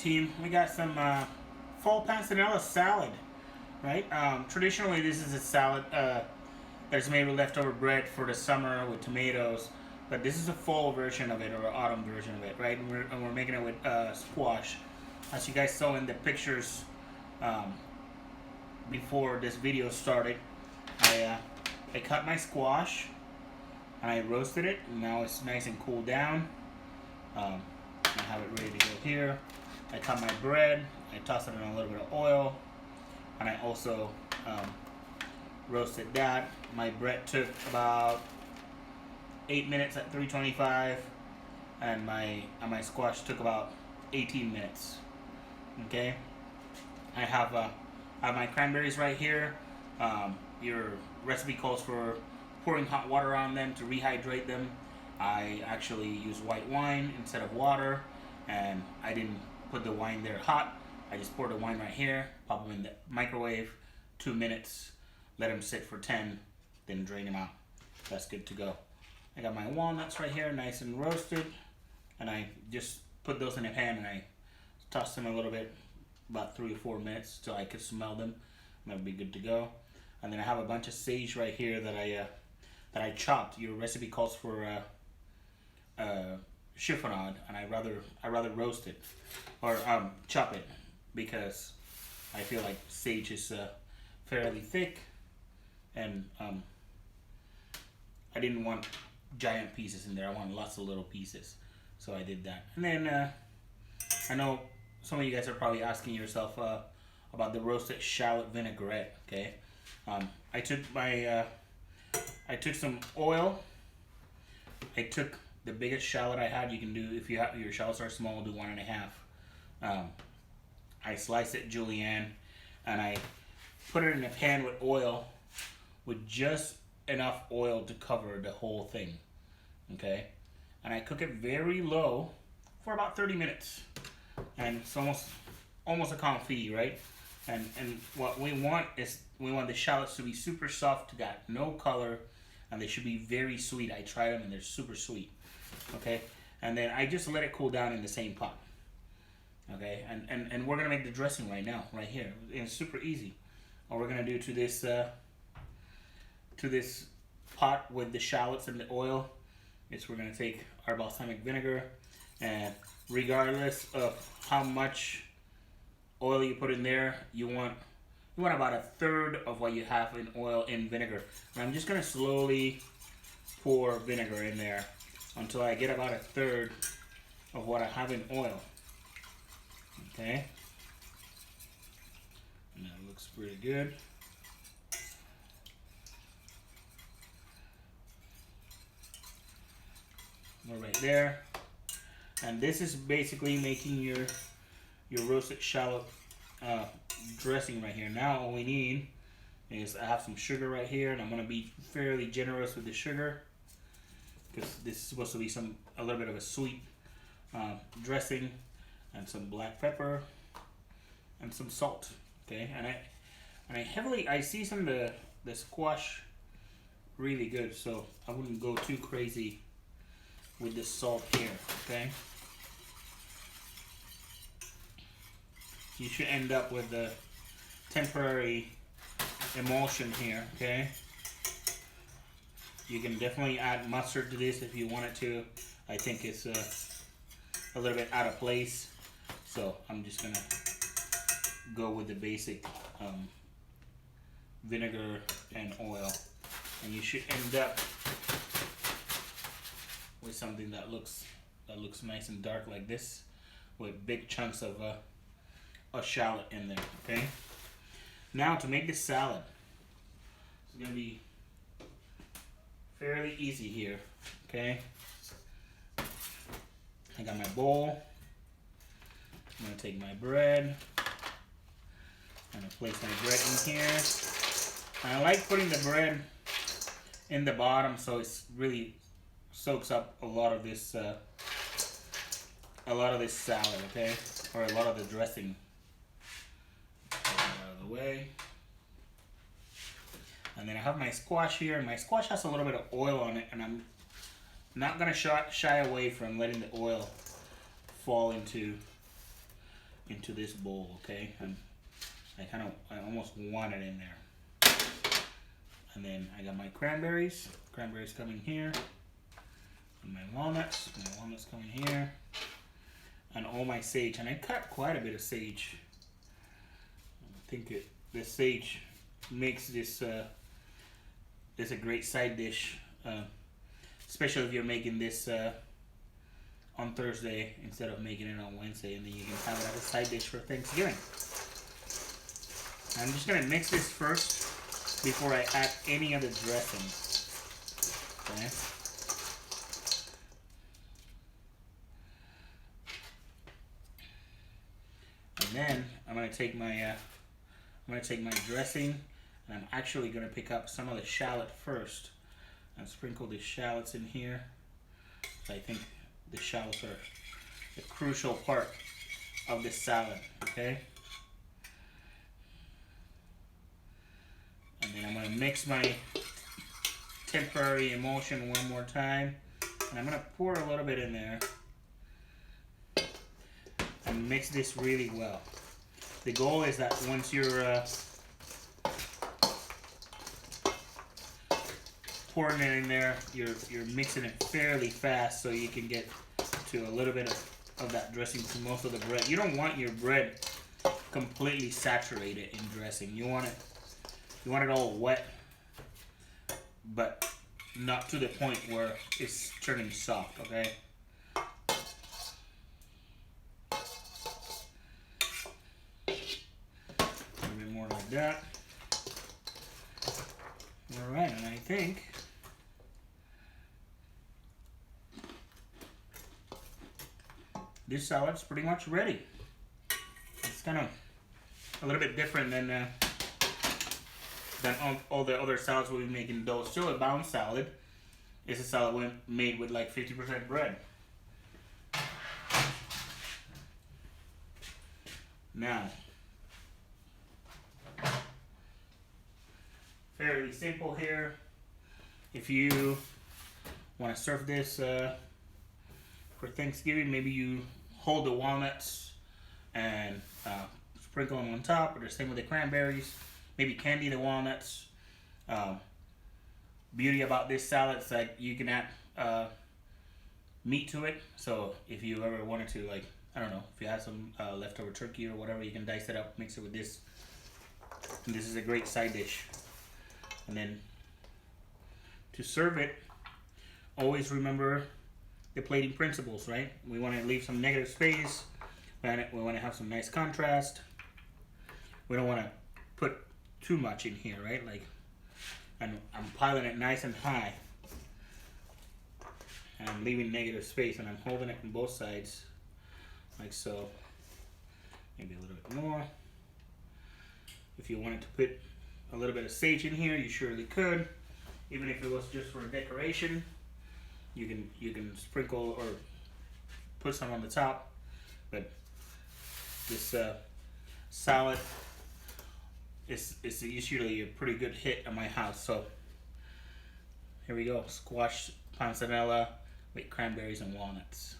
team, we got some Fall Panzanella Salad, right? Traditionally, this is a salad that's made with leftover bread for the summer with tomatoes, but this is a fall version of it or an autumn version of it, right? And we're making it with squash. As you guys saw in the pictures um, before this video started, I cut my squash and I roasted it. And now it's nice and cooled down. I have it ready to go here. I cut my bread. I toss it in a little bit of oil, and I also roasted that. My bread took about 8 minutes at 325, and my squash took about 18 minutes. Okay, I have my cranberries right here. Your recipe calls for pouring hot water on them to rehydrate them. I actually use white wine instead of water, and I didn't put the wine there hot. I just poured the wine right here, pop them in the microwave, 2 minutes, let them sit for 10, then drain them out. That's good to go. I got my walnuts right here, nice and roasted, and I just put those in a pan and I toss them a little bit, about 3 or 4 minutes till I could smell them. And that'll be good to go. And then I have a bunch of sage right here that I chopped. Your recipe calls for chiffonade, and I rather roast it or chop it because I feel like sage is fairly thick, and I didn't want giant pieces in there. I want lots of little pieces, so I did that. And then I know some of you guys are probably asking yourself about the roasted shallot vinaigrette. Okay, I took some oil. I took the biggest shallot I had. You can do, if you have your shallots are small, do 1.5. I sliced it julienne, and I put it in a pan with oil, with just enough oil to cover the whole thing. Okay, and I cook it very low for about 30 minutes, and it's almost a confit, right? And what we want is the shallots to be super soft, got no color, and they should be very sweet. I tried them and they're super sweet. Okay, and then I just let it cool down in the same pot. Okay, and we're gonna make the dressing right now, right here. It's super easy. All we're gonna do to this pot with the shallots and the oil is we're gonna take our balsamic vinegar, and regardless of how much oil you put in there, you want about 1/3 of what you have in oil in vinegar. And I'm just gonna slowly pour vinegar in there until I get about 1/3 of what I have in oil. Okay, and that looks pretty good. We're right there, and this is basically making your roasted shallot dressing right here. Now all we need is, I have some sugar right here, and I'm gonna be fairly generous with the sugar because this is supposed to be a little bit of a sweet dressing, and some black pepper and some salt. Okay, and I season the squash really good, so I wouldn't go too crazy with the salt here. Okay, you should end up with a temporary emulsion here. Okay, you can definitely add mustard to this if you wanted to. I think it's a little bit out of place, so I'm just gonna go with the basic vinegar and oil, and you should end up with something that looks nice and dark like this, with big chunks of a shallot in there. Okay, now to make this salad, it's gonna be fairly easy here. Okay, I got my bowl. I'm gonna take my bread. I'm gonna place my bread in here. And I like putting the bread in the bottom so it's really soaks up a lot of this salad, okay, or a lot of the dressing. Get that out of the way. And then I have my squash here, and my squash has a little bit of oil on it, and I'm not gonna shy away from letting the oil fall into into this bowl, okay? And I almost want it in there. And then I got my cranberries coming here, and my walnuts coming here, and all my sage. And I cut quite a bit of sage. I think the sage makes this a great side dish, especially if you're making this on Thursday instead of making it on Wednesday, and then you can have it as a side dish for Thanksgiving. I'm just gonna mix this first before I add any other dressing. Okay. And then I'm gonna take my dressing, and I'm actually gonna pick up some of the shallot first and sprinkle the shallots in here. So I think the shallots are a crucial part of this salad. Okay. And then I'm going to mix my temporary emulsion one more time. And I'm going to pour a little bit in there. And mix this really well. The goal is that once you're pouring it in there, you're mixing it fairly fast so you can get to a little bit of that dressing to most of the bread. You don't want your bread completely saturated in dressing. You want it all wet, but not to the point where it's turning soft, okay? A little bit more like that. All right, and I think this salad's pretty much ready. It's kind of a little bit different than all the other salads we'll be making, though. Still a balanced salad. It's a salad made with like 50% bread. Now, fairly simple here. If you want to serve this for Thanksgiving, maybe you hold the walnuts and sprinkle them on top, or the same with the cranberries. Maybe candy the walnuts. Beauty about this salad is that you can add meat to it. So if you ever wanted to, like, I don't know, if you have some leftover turkey or whatever, you can dice it up, mix it with this. And this is a great side dish. And then to serve it, always remember the plating principles, right? We want to leave some negative space. We want to have some nice contrast. We don't want to put too much in here, right? Like, I'm piling it nice and high, and I'm leaving negative space, and I'm holding it from both sides, like so. Maybe a little bit more. If you wanted to put a little bit of sage in here, you surely could. Even if it was just for decoration, you can sprinkle or put some on the top. But this salad is usually a pretty good hit at my house. So here we go, squash panzanella with cranberries and walnuts.